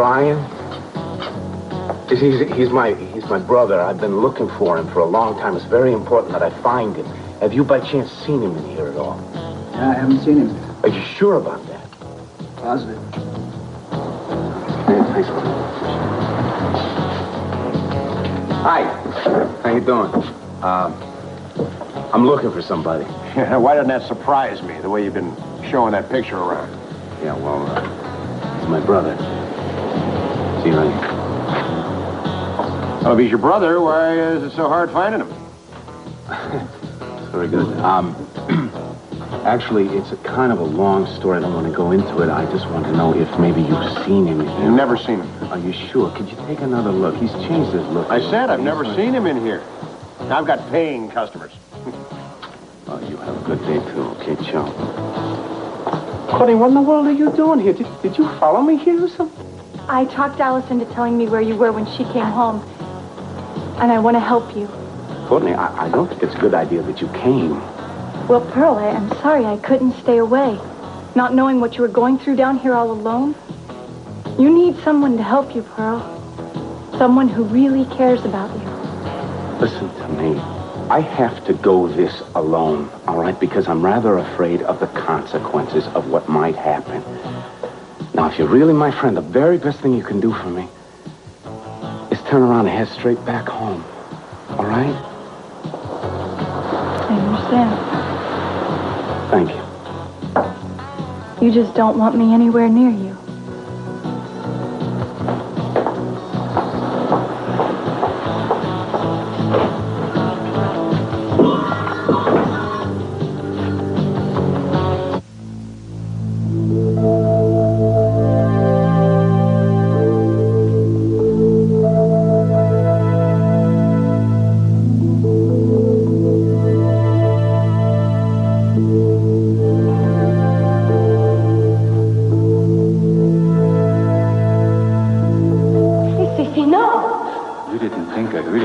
Brian? He's my brother. I've been looking for him for a long time. It's very important that I find him. Have you by chance seen him in here at all? I haven't seen him. Are you sure about that? Positive. Yeah, thanks. Hi. How you doing? I'm looking for somebody. Yeah, why doesn't that surprise me, the way you've been showing that picture around? Yeah, well, he's my brother. See, right? Well, if he's your brother, why is it so hard finding him? Very good. Actually, it's a kind of a long story. I don't want to go into it. I just want to know if maybe you've seen him in here. You've never seen him. Are you sure? Could you take another look? He's changed his look. I said I've never seen him in here. I've got paying customers. Well, you have a good day, too. Okay, ciao. Courtney, what in the world are you doing here? Did you follow me here or something? I talked Alice into telling me where you were when she came home. And I want to help you. Courtney, I don't think it's a good idea that you came. Well, Pearl, I'm sorry I couldn't stay away. Not knowing what you were going through down here all alone. You need someone to help you, Pearl. Someone who really cares about you. Listen to me. I have to go this alone, all right? Because I'm rather afraid of the consequences of what might happen. Now, if you're really my friend, the very best thing you can do for me is turn around and head straight back home. All right? I understand. Thank you. You just don't want me anywhere near you.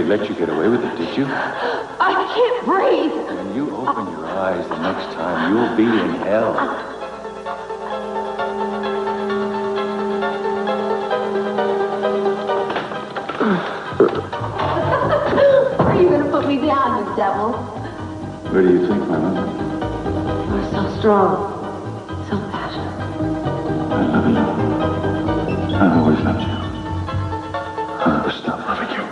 Let you get away with it, did you? I can't breathe. When you open your eyes the next time, you'll be in hell. Are you going to put me down, you devil? What do you think, my love? You're so strong, so passionate. I love you. I've always loved you. I'll never stop loving you.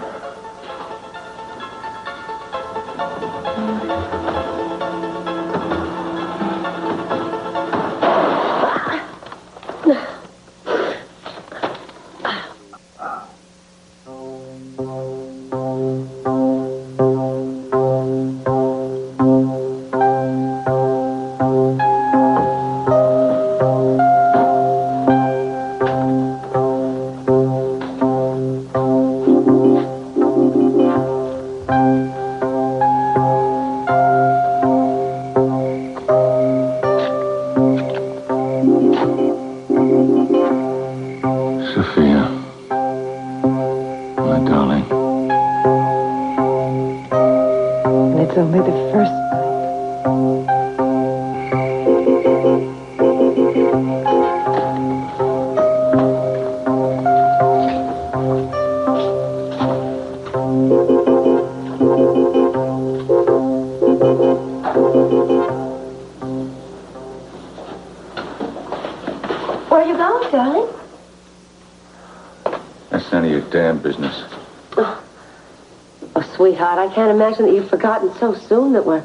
I can't imagine that you've forgotten so soon that we're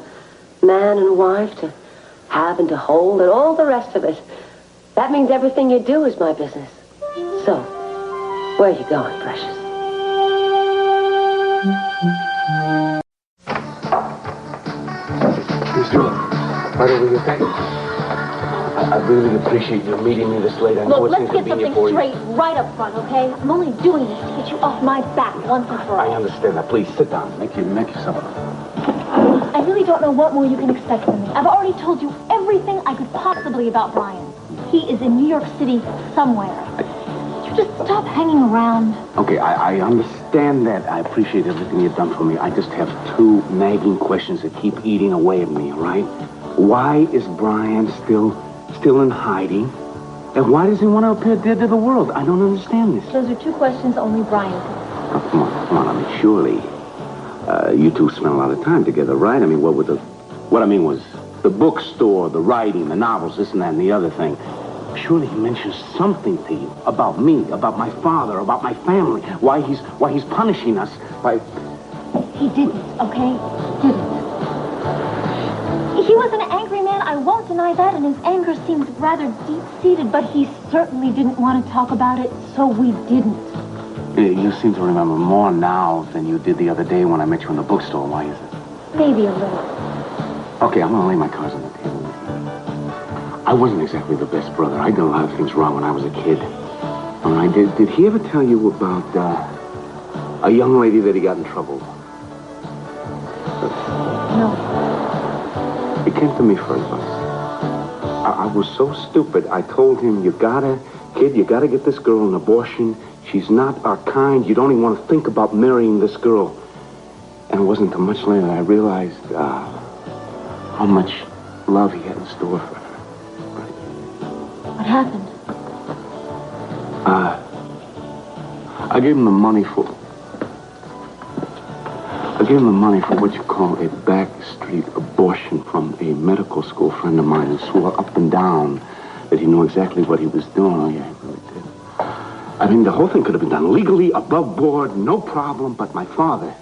man and wife to have and to hold and all the rest of it. That means everything you do is my business. So, where are you going, precious? Please do. Right over your thing. I really appreciate you meeting me this late. I know Look, it's let's get inconvenient something for you. straight right up front, okay? I'm only doing this to get you off my back once and for all. I understand that. Please, sit down. Make yourself up. I really don't know what more you can expect from me. I've already told you everything I could possibly about Brian. He is in New York City somewhere. You just stop hanging around. Okay, I understand that. I appreciate everything you've done for me. I just have two nagging questions that keep eating away at me, all right? Why is Brian still in hiding? And why does he want to appear dead to the world? I don't understand this. Those are two questions only Brian can. Oh, come on. I mean, surely, you two spent a lot of time together, right? I mean, what I mean was the bookstore, the writing, the novels, this and that and the other thing. Surely he mentions something to you about me, about my father, about my family, why he's punishing us by... He didn't, okay? Didn't. He was an angry man, I won't deny that, and his anger seems rather deep-seated, but he certainly didn't want to talk about it, so we didn't. You seem to remember more now than you did the other day when I met you in the bookstore. Why is it? Maybe a little. Okay, I'm going to lay my cards on the table. I wasn't exactly the best brother. I did a lot of things wrong when I was a kid. All right, did he ever tell you about a young lady that he got in trouble with? No. He came to me for advice. I was so stupid. I told him, you gotta get this girl an abortion. She's not our kind. You don't even want to think about marrying this girl. And it wasn't too much later that I realized how much love he had in store for her. What happened? I gave him the money for what you call a backstreet abortion from a medical school friend of mine who swore up and down that he knew exactly what he was doing. Oh, yeah, he really did. I mean, the whole thing could have been done legally, above board, no problem, but my father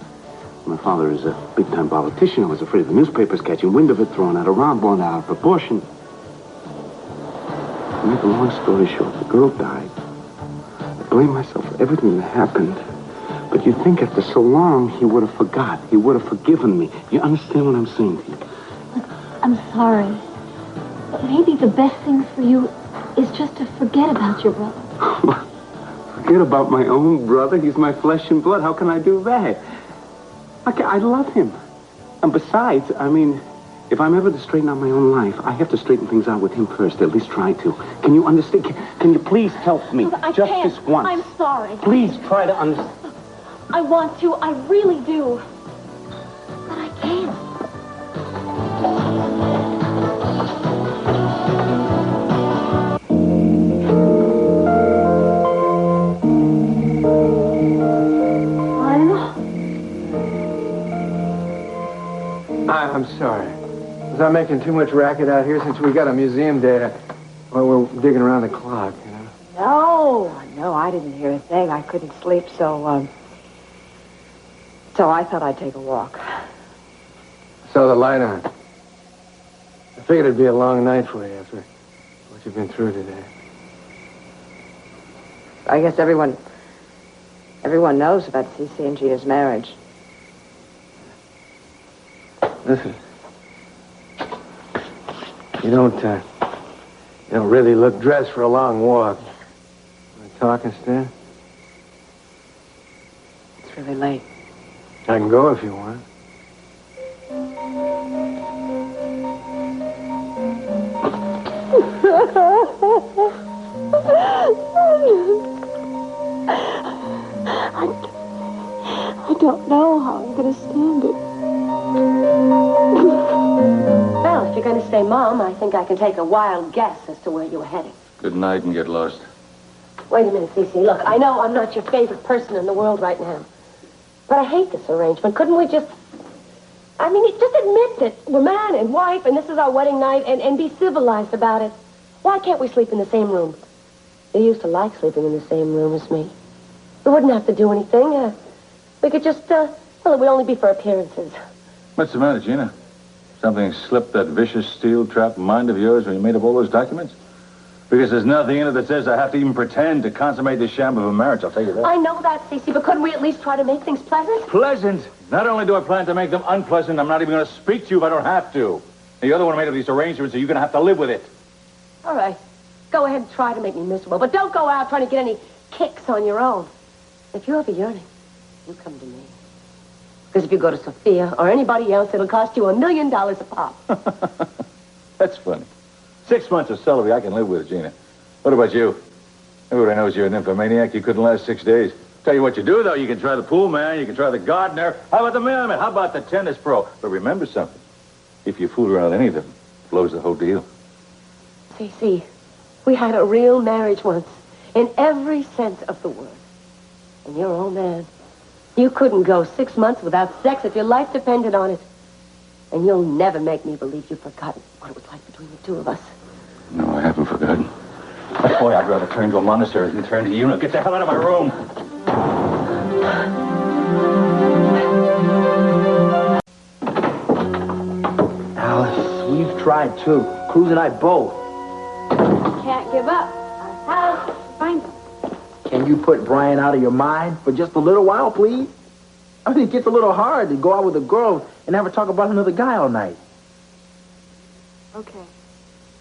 is a big-time politician. I was afraid of the newspapers catching wind of it, throwing out around, blowing out of proportion. To make a long story short, the girl died. I blame myself for everything that happened. But you'd think after so long, he would have forgot. He would have forgiven me. You understand what I'm saying to you? Look, I'm sorry. But maybe the best thing for you is just to forget about your brother. Forget about my own brother? He's my flesh and blood. How can I do that? I love him. And besides, I mean, if I'm ever to straighten out my own life, I have to straighten things out with him first, at least try to. Can you understand? Can you please help me? Look, I just can't. this once. I'm sorry. Please try to understand. I want to. I really do. But I can't. I'm sorry. Was I making too much racket out here since we got a museum date? Well, we're digging around the clock, you know? No, I didn't hear a thing. I couldn't sleep, so I thought I'd take a walk. Saw the light on. I figured it'd be a long night for you after what you've been through today. I guess everyone knows about Cece and Gina's marriage. Listen, you don't really look dressed for a long walk. Want to talk instead? It's really late. I can go if you want. I don't know how I'm going to stand it. Well, if you're going to say Mom, I think I can take a wild guess as to where you were heading. Good night and get lost. Wait a minute, Cece. Look, I know I'm not your favorite person in the world right now. But I hate this arrangement. Couldn't we just admit that we're man and wife and this is our wedding night and be civilized about it? Why can't we sleep in the same room? You used to like sleeping in the same room as me. We wouldn't have to do anything. We could just, it would only be for appearances. What's the matter, Gina? Something slipped that vicious steel-trapped mind of yours when you made up all those documents? Because there's nothing in it that says I have to even pretend to consummate this sham of a marriage, I'll tell you that. I know that, Cece, but couldn't we at least try to make things pleasant? Pleasant? Not only do I plan to make them unpleasant, I'm not even going to speak to you if I don't have to. The other one made up these arrangements, so you're going to have to live with it. All right. Go ahead and try to make me miserable, but don't go out trying to get any kicks on your own. If you're ever yearning, you come to me. Because if you go to Sophia or anybody else, it'll cost you $1 million a pop. That's funny. 6 months of celibacy I can live with, Gina. What about you? Everybody knows you're a nymphomaniac. You couldn't last 6 days. Tell you what you do, though. You can try the pool man. You can try the gardener. How about the mailman? How about the tennis pro? But remember something. If you fool around with any of them, it blows the whole deal. Cece, We had a real marriage once, in every sense of the word. And you're old man. You couldn't go 6 months without sex if your life depended on it. And you'll never make me believe you've forgotten what it was like between the two of us. No, I haven't forgotten. Boy, I'd rather turn to a monastery than turn to you. Now get the hell out of my room. Alice, we've tried too. Cruz and I both. Can't give up. Our house, find them. Can you put Brian out of your mind for just a little while, please? I mean, it gets a little hard to go out with a girl and have her talk about another guy all night. Okay.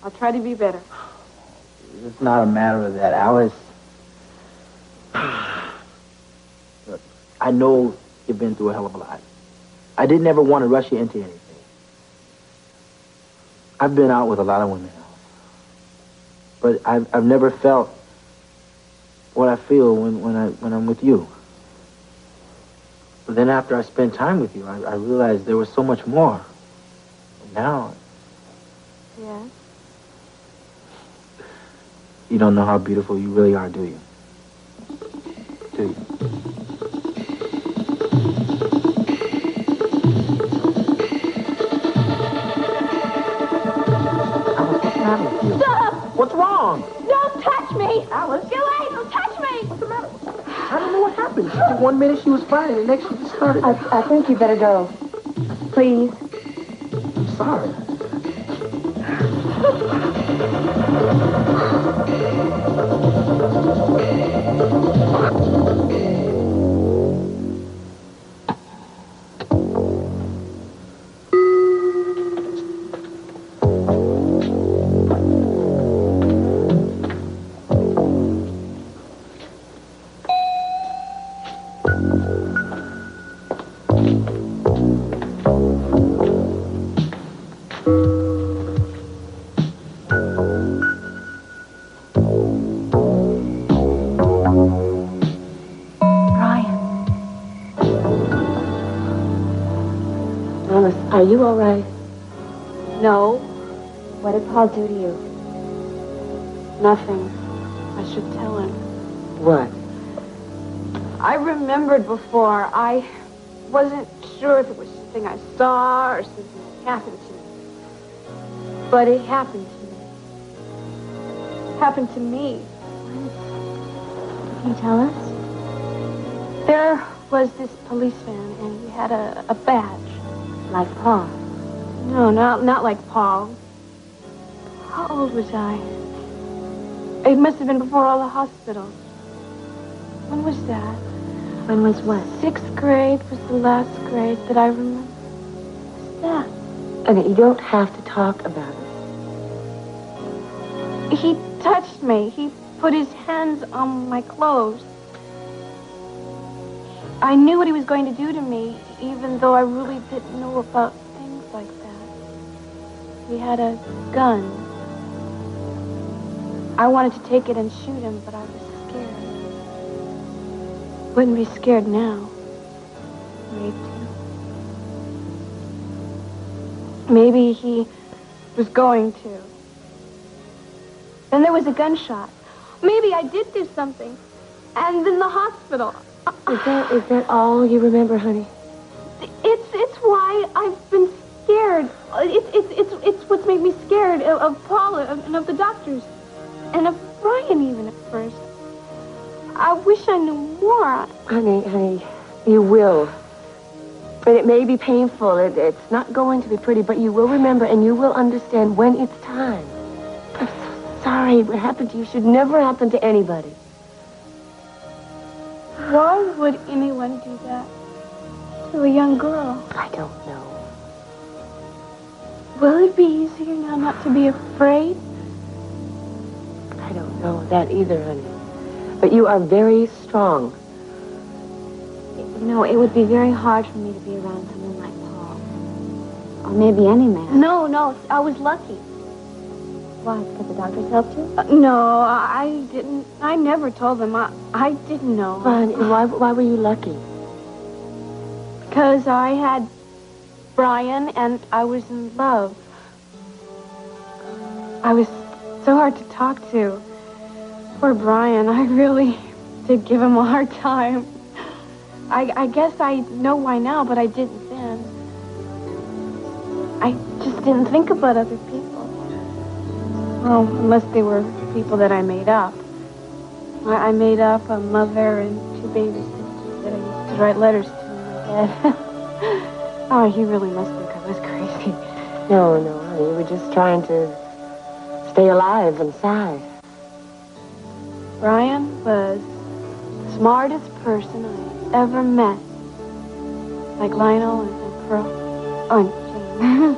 I'll try to be better. It's not a matter of that, Alice. Look, I know you've been through a hell of a lot. I didn't ever want to rush you into anything. I've been out with a lot of women, Alice. But I've never felt what I feel when I'm with you. But then after I spent time with you, I realized there was so much more. And now... Yeah? You don't know how beautiful you really are, do you? Do you? Alice, what's the matter with you? Stop! What's wrong? Don't touch me! Alice? Gilly, don't touch me! What's the matter? I don't know what happened. One minute she was fine, and the next she just started. I think you better go. Please. I'm sorry. Are you all right? No, What did Paul do to you? nothing. I should tell him. What? I remembered before. I wasn't sure if it was something I saw or something that happened to me. But it happened to me. Happened to me. Can you tell us? There was this policeman, and he had a badge. Like Paul. No, not like Paul. How old was I? It must have been before all the hospitals. When was that? When was what? 6th grade was the last grade that I remember. What's that? And you don't have to talk about it. He touched me. He put his hands on my clothes. I knew what he was going to do to me, even though I really didn't know about things like that. He had a gun. I wanted to take it and shoot him, but I was scared. Wouldn't be scared now. Maybe he was going to. Then there was a gunshot. Maybe I did do something. And then the hospital. Is that all you remember, honey? It's why I've been scared. It's what's made me scared of Paula and of the doctors. And of Brian even at first. I wish I knew more. Honey, you will. And it may be painful. It's not going to be pretty, but you will remember and you will understand when it's time. I'm so sorry. What happened to you should never happen to anybody. Why would anyone do that to a young girl? I don't know. Will it be easier now not to be afraid? I don't know that either, honey. But you are very strong. You know, it would be very hard for me to be around someone like Paul. Or maybe any man. No, I was lucky. Why? Because the doctors helped you? No, I didn't. I never told them. I didn't know. Honey, why were you lucky? Because I had Brian and I was in love. I was so hard to talk to. Poor Brian, I really did give him a hard time. I guess I know why now, but I didn't then. I just didn't think about other people. Well, unless they were people that I made up. I made up a mother and 2 baby sisters that I used to write letters to in my bed. Oh, he really must think I was crazy. No, honey, you were just trying to stay alive inside. Brian was the smartest person I ever met. Like Lionel and Pearl. Oh, and Jane.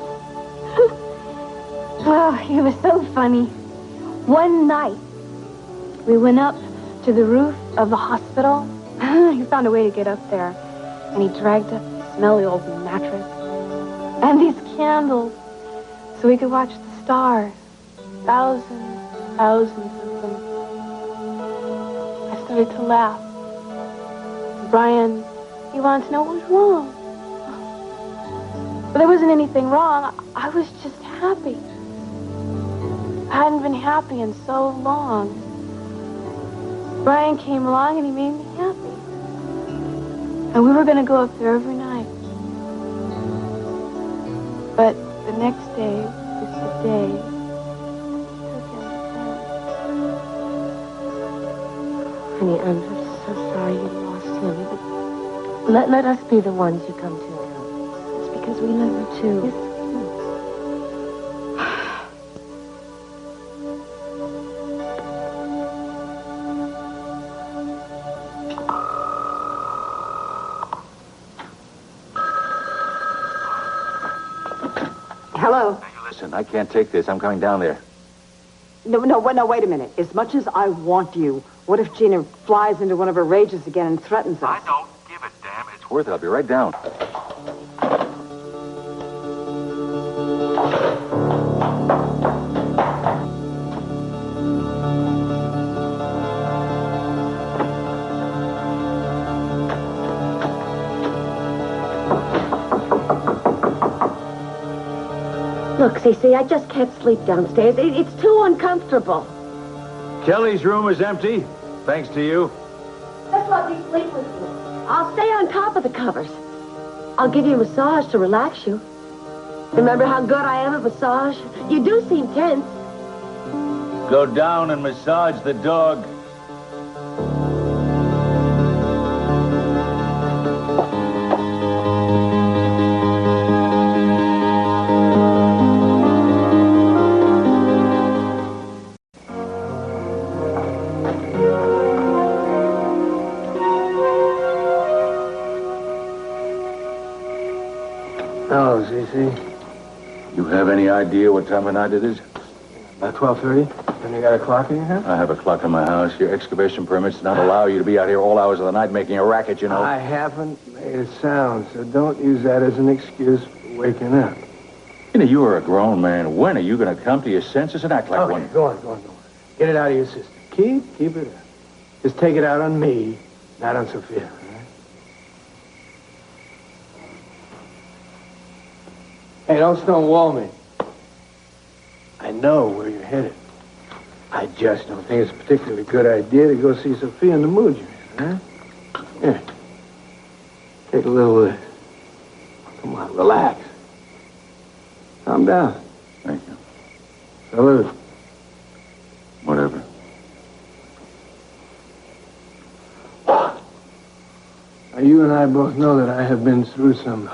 Oh, he was so funny. One night, we went up to the roof of the hospital. He found a way to get up there. And he dragged up the smelly old mattress. And these candles. So we could watch the stars. Thousands of them. I started to laugh. Brian, he wanted to know what was wrong. But there wasn't anything wrong. I was just happy. I hadn't been happy in so long. Brian came along and he made me happy. And we were going to go up there every night. But the next day was the day he took him. Honey, I'm just so sorry you lost him. But let us be the ones you come to now. It's because we love you too. Yes. Hello. Now, you listen, I can't take this. I'm coming down there. No, wait a minute. As much as I want you, what if Gina flies into one of her rages again and threatens us? I don't give a damn. It's worth it. I'll be right down. Look, Cece, I just can't sleep downstairs. It's too uncomfortable. Kelly's room is empty, thanks to you. Just let me sleep with you. I'll stay on top of the covers. I'll give you a massage to relax you. Remember how good I am at massage? You do seem tense. Go down and massage the dog. Oh, Cece. You have any idea what time of night it is? About 12:30? And you got a clock in your house? I have a clock in my house. Your excavation permits do not allow you to be out here all hours of the night making a racket, you know. I haven't made a sound, so don't use that as an excuse for waking up. You know, you are a grown man. When are you going to come to your senses and act like Okay, one? go on. Get it out of your system. Keep it out. Just take it out on me, not on Sophia. All right? Hey, don't stonewall me. I know where you're headed. I just don't think it's a particularly good idea to go see Sophia in the mood you're in, huh? Here. Take a little of this. Come on, relax. Calm down. Thank you. Salute. Whatever. Now, you and I both know that I have been through some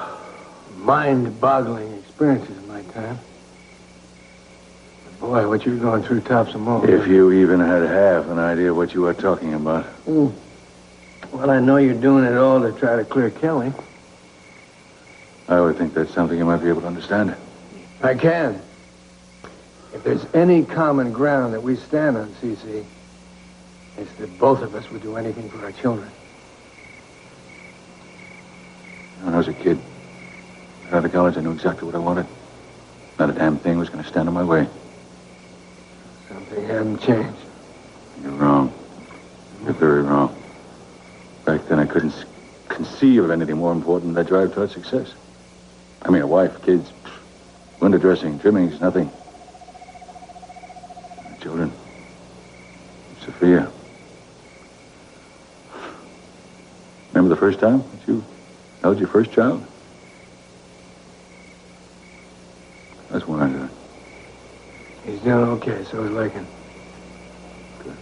mind-boggling experiences in my time. But boy, what you're going through tops them all. If you even had half an idea what you are talking about. Well, I know you're doing it all to try to clear Kelly. I would think that's something you might be able to understand. I can. If there's any common ground that we stand on, Cece, it's that both of us would do anything for our children. When I was a kid, right out of college, I knew exactly what I wanted. Not a damn thing was going to stand in my way. Something hadn't changed. You're wrong. You're very wrong. Back then, I couldn't conceive of anything more important than that drive toward success. I mean, a wife, kids, window dressing, trimmings, nothing. Joy Sophia. Remember the first time that you held your first child? That's when I did it. He's doing okay, so is Lakin. Good.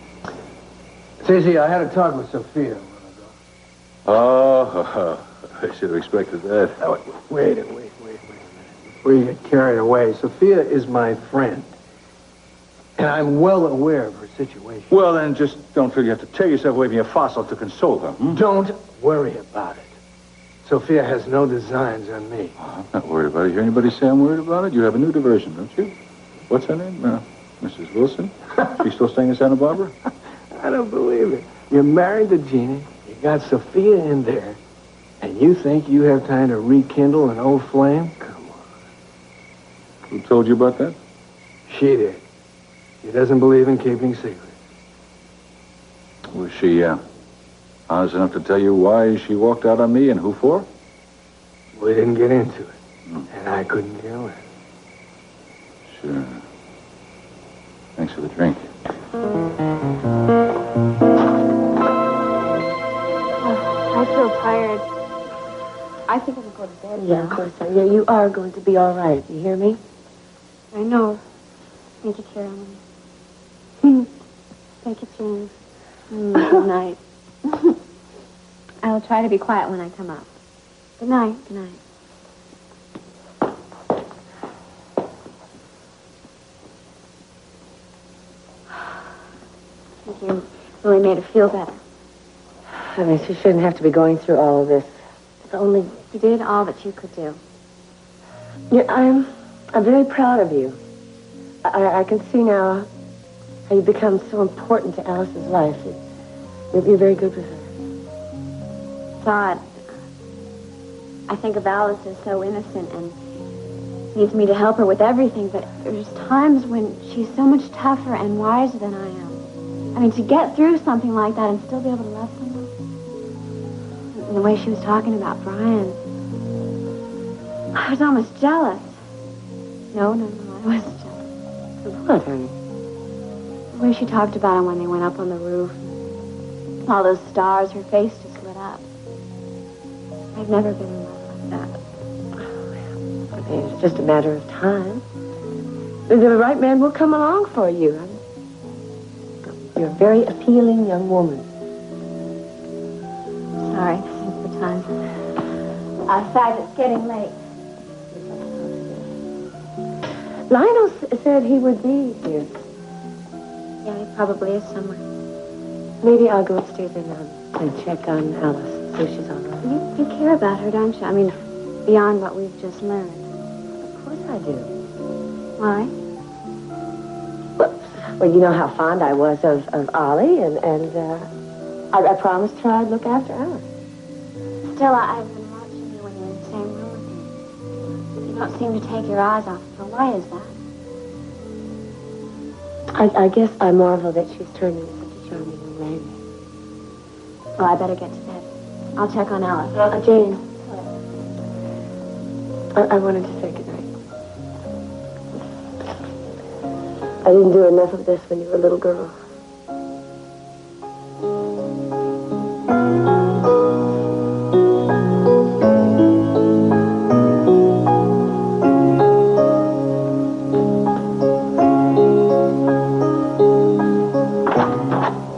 Cece, I had a talk with Sophia a while ago. Oh, I should have expected that. Oh, wait a minute. Before you get carried away, Sophia is my friend. And I'm well aware of her situation. Well, then just don't feel you have to tear yourself away from your fossil to console her. Don't worry about it. Sophia has no designs on me. Oh, I'm not worried about it. You hear anybody say I'm worried about it? You have a new diversion, don't you? What's her name? Mrs. Wilson? She's still staying in Santa Barbara? I don't believe it. You're married to Gina. You got Sophia in there. And you think you have time to rekindle an old flame? Come on. Who told you about that? She did. She doesn't believe in keeping secrets. Was she, honest enough to tell you why she walked out on me and who for? We didn't get into it. And I couldn't care less. Sure. Thanks for the drink. I feel tired. I think I'm going to go to bed now. Yeah, of course. Yeah, you are going to be all right. You hear me? I know. Thank you, Carolyn. Thank you, James. Good night. I'll try to be quiet when I come up. Good night. Good night. I think you really made her feel better. I mean, she shouldn't have to be going through all of this. If only you did all that you could do. Yeah, I'm very proud of you. I can see now how you've become so important to Alice's life. You're very good with her. Todd, I think of Alice as so innocent and needs me to help her with everything, but there's times when she's so much tougher and wiser than I am. I mean, to get through something like that and still be able to love someone. And the way she was talking about Brian, I was almost jealous. No, I was jealous. What, honey? The way she talked about him when they went up on the roof. All those stars, her face just lit up. I've never been in love like that. I mean, it's just a matter of time. The right man will come along for you. You're a very appealing young woman. Sorry, this is the time. Outside, it's getting late. Lionel said he would be here. Yeah, he probably is somewhere. Maybe I'll go upstairs and check on Alice, see if she's all right. You care about her, don't you? I mean, beyond what we've just learned. Of course I do. Why? Well, you know how fond I was of Ollie, and I promised her I'd look after Alice. Still, I've been watching you when you're in the same room with me. You don't seem to take your eyes off her. Why is that? I guess I marvel that she's turned into such a charming young lady. Well, I better get to bed. I'll check on Alice. Jane, I wanted to say goodnight. I didn't do enough of this when you were a little girl.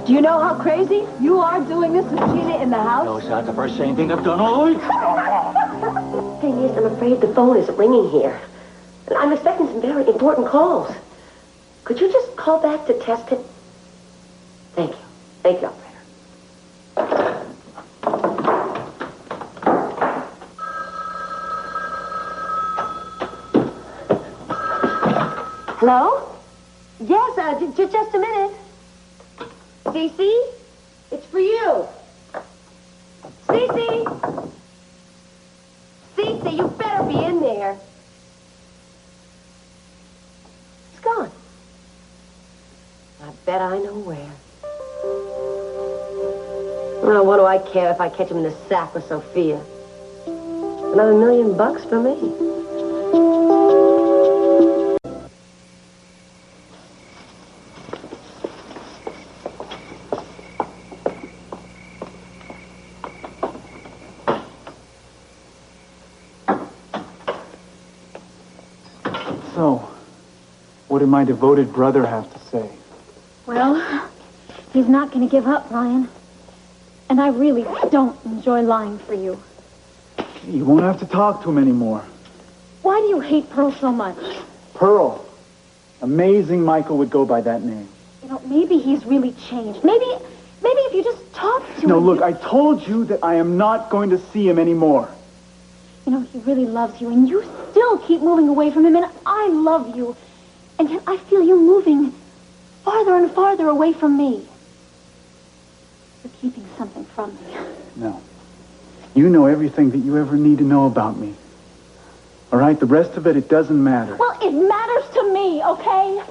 Do you know how crazy you are doing this with Gina in the house? No, it's not the first same thing I've done all week. Thing is, I'm afraid the phone isn't ringing here. And I'm expecting some very important calls. Could you just call back to test it? Thank you. Thank you, operator. Hello? Yes, just a minute. Cece? It's for you. Cece? Cece, you better be in there. It's gone. I bet I know where. Well, what do I care if I catch him in the sack with Sophia? Another $1 million for me. What did my devoted brother have to say? Well, he's not going to give up, Brian. And I really don't enjoy lying for you. You won't have to talk to him anymore. Why do you hate Pearl so much? Pearl. Amazing Michael would go by that name. You know, maybe he's really changed. Maybe if you just talk to him... No, look, I told you that I am not going to see him anymore. You know, he really loves you, and you still keep moving away from him, and I love you. And yet I feel you moving farther and farther away from me. You're keeping something from me. No. You know everything that you ever need to know about me. All right? The rest of it doesn't matter. Well, it matters to me, okay?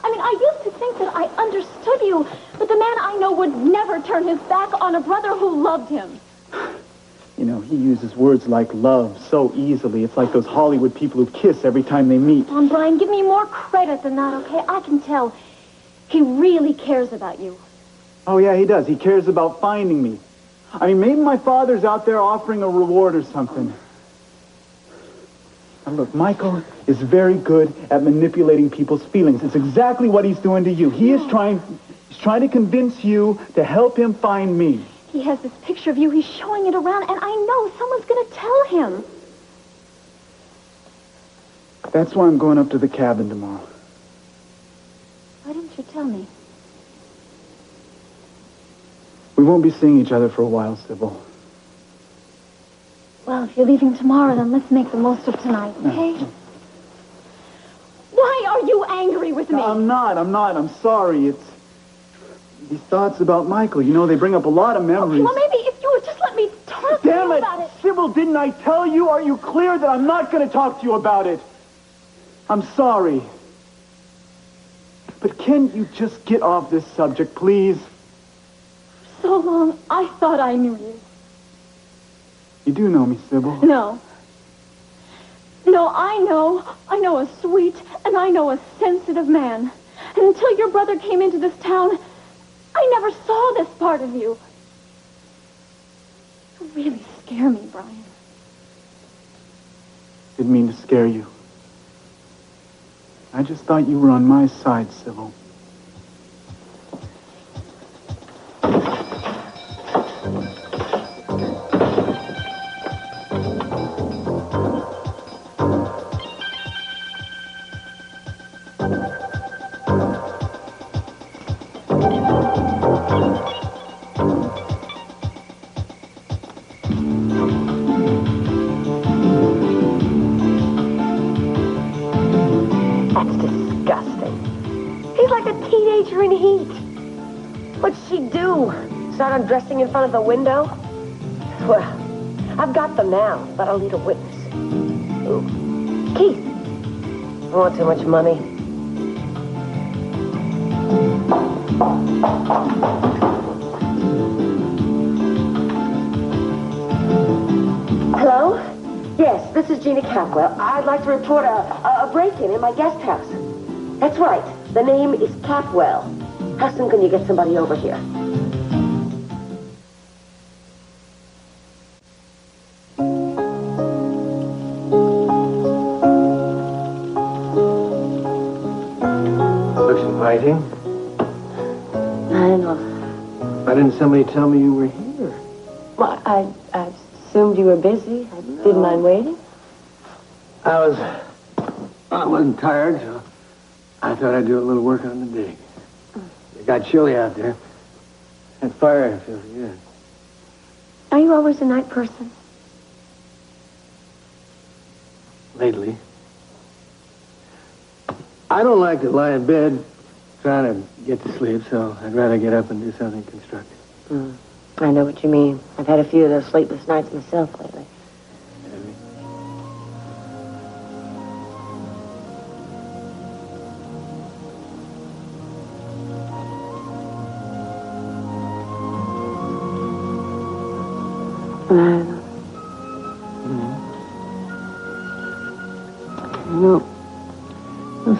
I mean, I used to think that I understood you, but the man I know would never turn his back on a brother who loved him. You know, he uses words like love so easily. It's like those Hollywood people who kiss every time they meet. Come on, Brian, give me more credit than that, okay? I can tell he really cares about you. Oh, yeah, he does. He cares about finding me. I mean, maybe my father's out there offering a reward or something. Now, look, Michael is very good at manipulating people's feelings. It's exactly what he's doing to you. He's trying to convince you to help him find me. He has this picture of you. He's showing it around, and I know someone's going to tell him. That's why I'm going up to the cabin tomorrow. Why didn't you tell me? We won't be seeing each other for a while, Sybil. Well, if you're leaving tomorrow, then let's make the most of tonight, okay? No. Why are you angry with me? No, I'm not. I'm sorry. It's these thoughts about Michael. You know, they bring up a lot of memories. Okay, well, maybe if you would just let me talk to Damn you it, about it. Sybil, didn't I tell you? Are you clear that I'm not going to talk to you about it? I'm sorry. But can you just get off this subject, please? So long, I thought I knew you. You do know me, Sybil. No. No, I know a sweet and I know a sensitive man. And until your brother came into this town, I never saw this part of you. You really scare me, Brian. Didn't mean to scare you. I just thought you were on my side, Sybil. Start undressing in front of the window? Well, I've got them now, but I'll need a witness. Ooh. Keith, I want too much money. Hello? Yes, this is Gina Capwell. I'd like to report a break-in in my guest house. That's right. The name is Capwell. How soon can you get somebody over here? Inviting? I don't know. Why didn't somebody tell me you were here? Well, I assumed you were busy. I didn't mind waiting. I wasn't tired, so I thought I'd do a little work on the dig. It got chilly out there. That fire feels good. Are you always a night person? Lately. I don't like to lie in bed trying to get to sleep, so I'd rather get up and do something constructive. I know what you mean. I've had a few of those sleepless nights myself lately.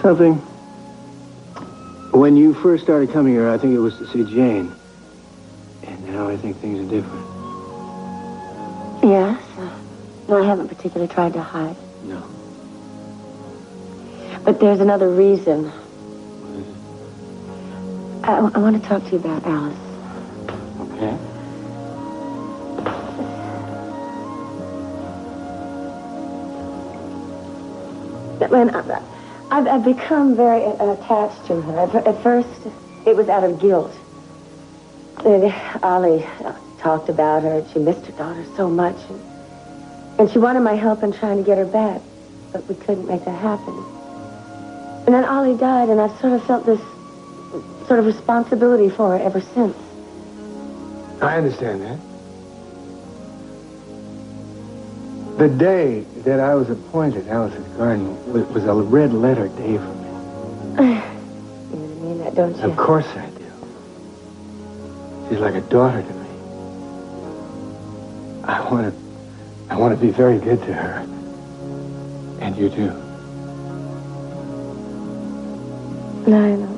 Something. When you first started coming here, I think it was to see Jane. And now I think things are different. Yes? No, I haven't particularly tried to hide. No. But there's another reason I want to talk to you about Alice. Okay. When I've become very attached to her. At first, it was out of guilt. Ollie talked about her. She missed her daughter so much. And she wanted my help in trying to get her back. But we couldn't make that happen. And then Ollie died, and I've sort of felt this sort of responsibility for her ever since. I understand that. The day that I was appointed Alice's guardian was a red letter day for me. You mean that, don't you? Of course I do. She's like a daughter to me. I want to be very good to her. And you too. Lionel.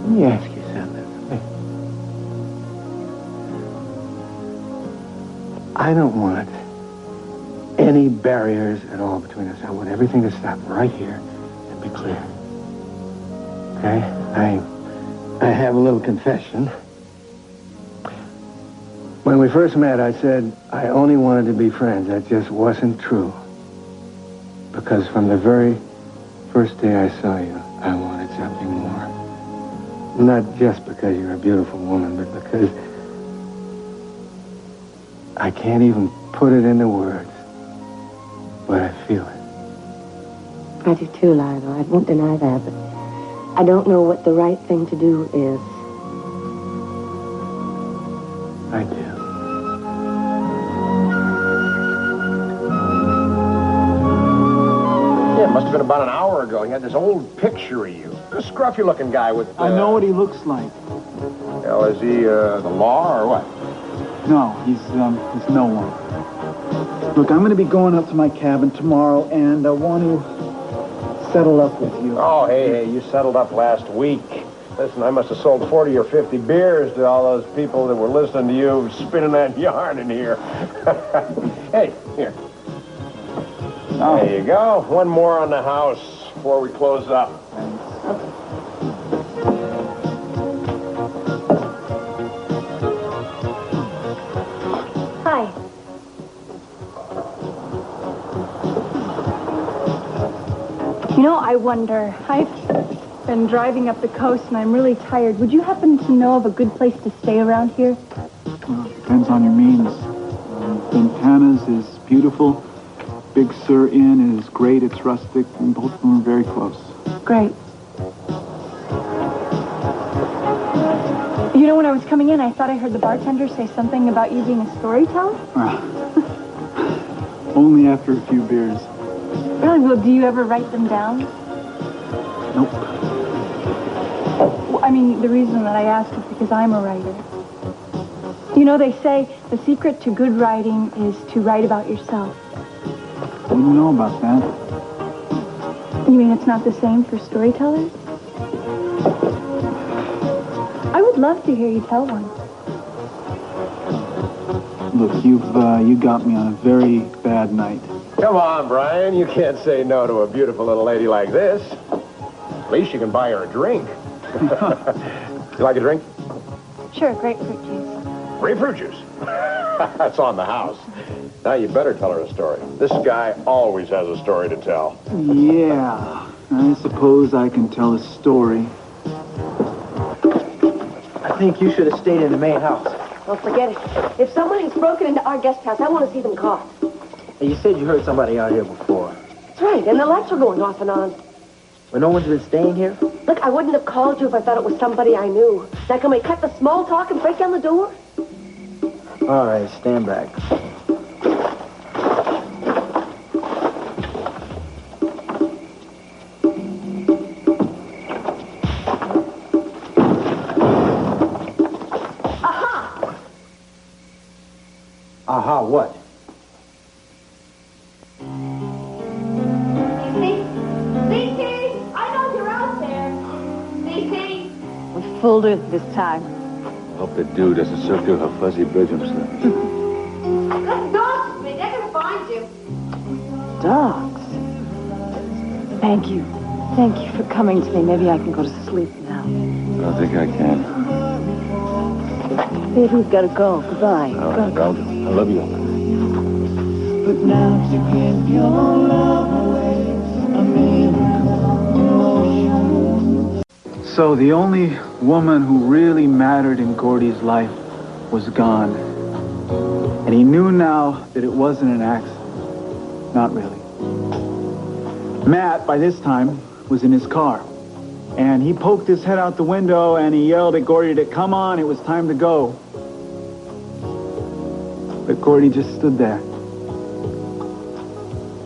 Let me ask you something. I don't want any barriers at all between us. I want everything to stop right here and be clear. Okay? I have a little confession. When we first met, I said I only wanted to be friends. That just wasn't true. Because from the very first day I saw you, I wanted something more. Not just because you're a beautiful woman, but because I can't even put it into words. But I feel it. I do too, Lionel. I won't deny that, but I don't know what the right thing to do is. I do. Yeah, it must have been about an hour ago. He had this old picture of you. A scruffy-looking guy with... I know what he looks like. Well, is he the law or what? No, he's no one. Look, I'm going to be going up to my cabin tomorrow, and I want to settle up with you. Oh, hey, you settled up last week. Listen, I must have sold 40 or 50 beers to all those people that were listening to you spinning that yarn in here. Hey, here. Oh. There you go. One more on the house before we close up. Hi. You know, I wonder. I've been driving up the coast and I'm really tired. Would you happen to know of a good place to stay around here? Well, depends on your means. Ventana's is beautiful. Big Sur Inn is great. It's rustic, and both of them are very close. Great. You know, when I was coming in, I thought I heard the bartender say something about you being a storyteller. Only after a few beers. Really? Well, do you ever write them down? Nope. Well, I mean, the reason that I ask is because I'm a writer. You know, they say the secret to good writing is to write about yourself. I didn't know about that. You mean it's not the same for storytellers? I would love to hear you tell one. Look, you got me on a very bad night. Come on, Brian. You can't say no to a beautiful little lady like this. At least you can buy her a drink. You like a drink? Sure, grapefruit juice. Grapefruit juice? That's on the house. Now you better tell her a story. This guy always has a story to tell. Yeah, I suppose I can tell a story. I think you should have stayed in the main house. Well, forget it. If someone has broken into our guest house, I want to see them caught. Hey, you said you heard somebody out here before. That's right, and the lights were going off and on. But no one's been staying here? Look, I wouldn't have called you if I thought it was somebody I knew. Now, can we cut the small talk and break down the door? All right, stand back. Aha, what? Cece! I know you're out there. Cece! We fooled her this time. Hope the dude doesn't soak through her fuzzy bedroom slippers. Let the dogs with me. They're gonna find you. Dogs. Thank you. Thank you for coming to me. Maybe I can go to sleep now. don't think I can. Baby's got to go. Goodbye. All right, I love you. But now to give your love away, I'm in emotion. So the only woman who really mattered in Gordy's life was gone. And he knew now that it wasn't an accident. Not really. Matt, by this time, was in his car. And he poked his head out the window and he yelled at Gordy to come on, it was time to go. But Gordy just stood there.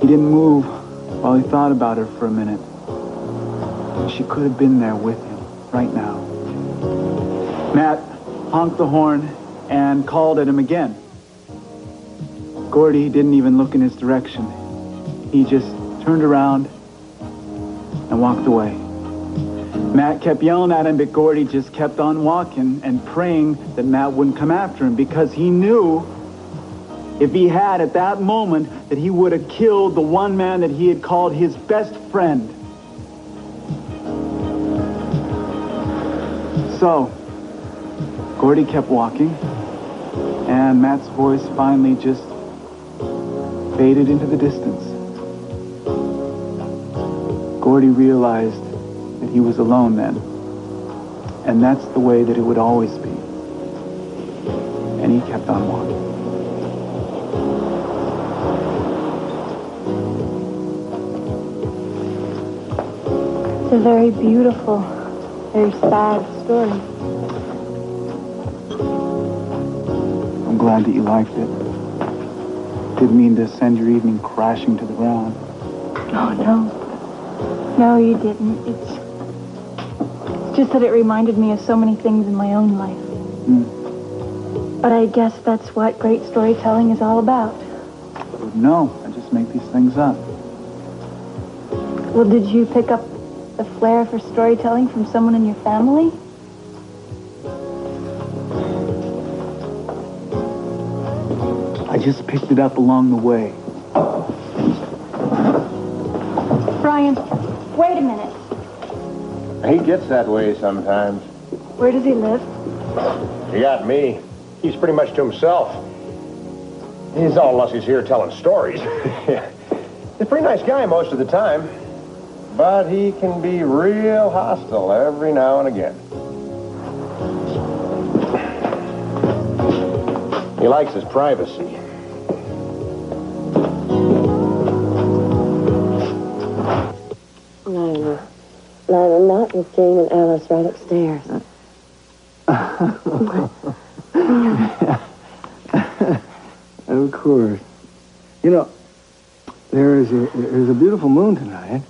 He didn't move while he thought about her for a minute. She could have been there with him right now. Matt honked the horn and called at him again. Gordy didn't even look in his direction. He just turned around and walked away. Matt kept yelling at him, but Gordy just kept on walking and praying that Matt wouldn't come after him because he knew if he had at that moment that he would have killed the one man that he had called his best friend. So, Gordy kept walking, and Matt's voice finally just faded into the distance. Gordy realized that he was alone then, and that's the way that it would always be. And he kept on walking. It's a very beautiful, very sad story. I'm glad that you liked it. Didn't mean to send your evening crashing to the ground. Oh, no. No, you didn't. It's just that it reminded me of so many things in my own life. But I guess that's what great storytelling is all about. No, I just make these things up. Well, did you pick up the flair for storytelling from someone in your family? I just picked it up along the way. Brian, wait a minute. He gets that way sometimes. Where does he live? You got me. He's pretty much to himself. He's all unless he's here telling stories. He's a pretty nice guy most of the time. But he can be real hostile every now and again. He likes his privacy. Lionel, not with Jane and Alice right upstairs. Of course. You know, there's a beautiful moon tonight.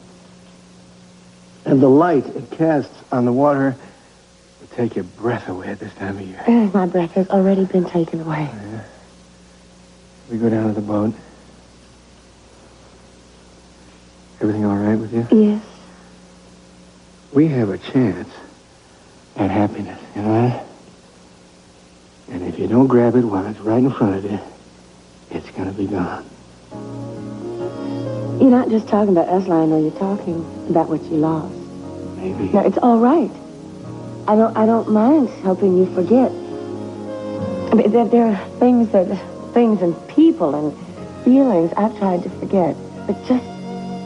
And the light it casts on the water will take your breath away at this time of year. My breath has already been taken away. Yeah. We go down to the boat. Everything all right with you? Yes. We have a chance at happiness, you know that? And if you don't grab it while it's right in front of you, it's going to be gone. You're not just talking about us, Lionel. You're talking about what you lost. Maybe. No, it's all right. I don't mind helping you forget. I mean, there are things and people and feelings I've tried to forget. But just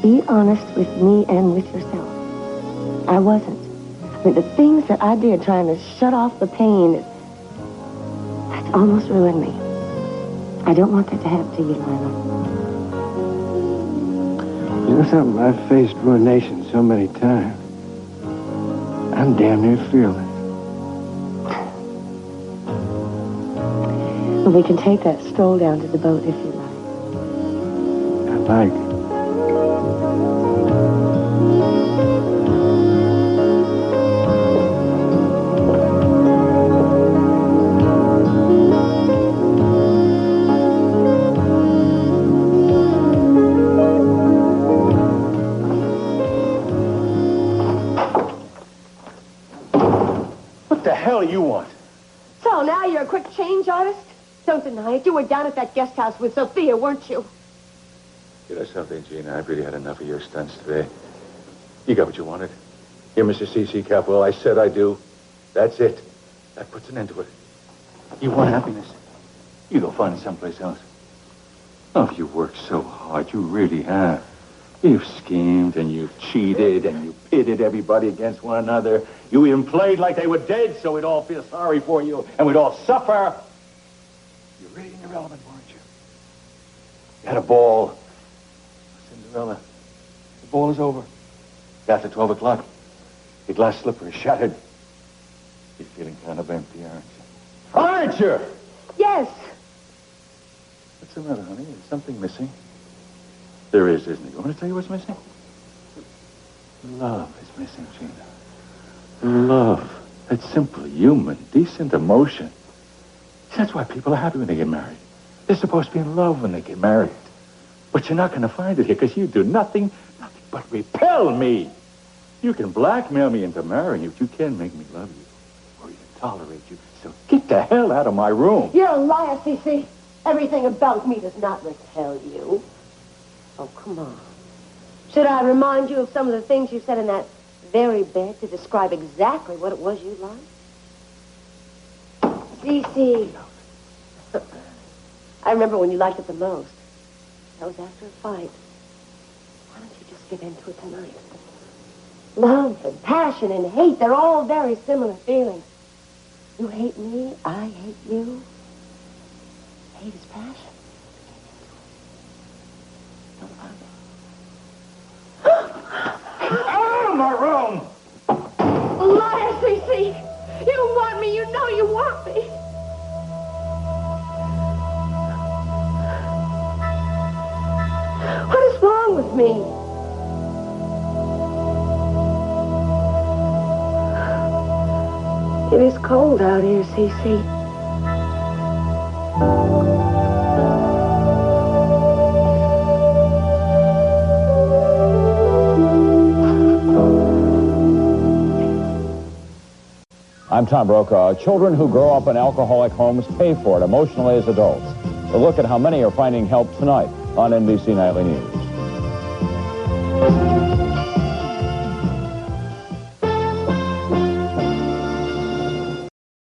be honest with me and with yourself. I wasn't. I mean, the things that I did trying to shut off the pain, that's almost ruined me. I don't want that to happen to you, Lionel. You know something? I've faced ruination so many times. I'm damn near fearless. Well, we can take that stroll down to the boat if you like. I like it. What the hell you want? So now you're a quick change artist? Don't deny it. You were down at that guest house with Sophia, weren't you? You know something, Gina? I've really had enough of your stunts today. You got what you wanted. You're Mr. C.C. Capwell. I said I do. That's it. That puts an end to it. You want happiness? You go find it someplace else. Oh, you worked so hard. You really have. You've schemed and you've cheated and you pitted everybody against one another. You even played like they were dead so we'd all feel sorry for you and we'd all suffer. You're really irrelevant, weren't you? You had a ball. Cinderella. The ball is over. It's after 12 o'clock. Your glass slipper is shattered. You're feeling kind of empty, aren't you? Aren't you? Yes. What's the matter, honey? Is something missing? There is, isn't it? You want to tell you what's missing? Love is missing, Gina. Love. That simple, human, decent emotion. See, that's why people are happy when they get married. They're supposed to be in love when they get married. But you're not going to find it here because you do nothing but repel me. You can blackmail me into marrying you, but you can't make me love you or even tolerate you. So get the hell out of my room. You're a liar, Cece. Everything about me does not repel you. Oh, come on. Should I remind you of some of the things you said in that very bed to describe exactly what it was you liked? Cece. I remember when you liked it the most. That was after a fight. Why don't you just get into it tonight? Love and passion and hate, they're all very similar feelings. You hate me, I hate you. Hate is passion. Out of my room! Liar, Cece! You want me, you know you want me. What is wrong with me? It is cold out here, Cece. I'm Tom Brokaw. Children who grow up in alcoholic homes pay for it emotionally as adults. A look at how many are finding help tonight on NBC Nightly News.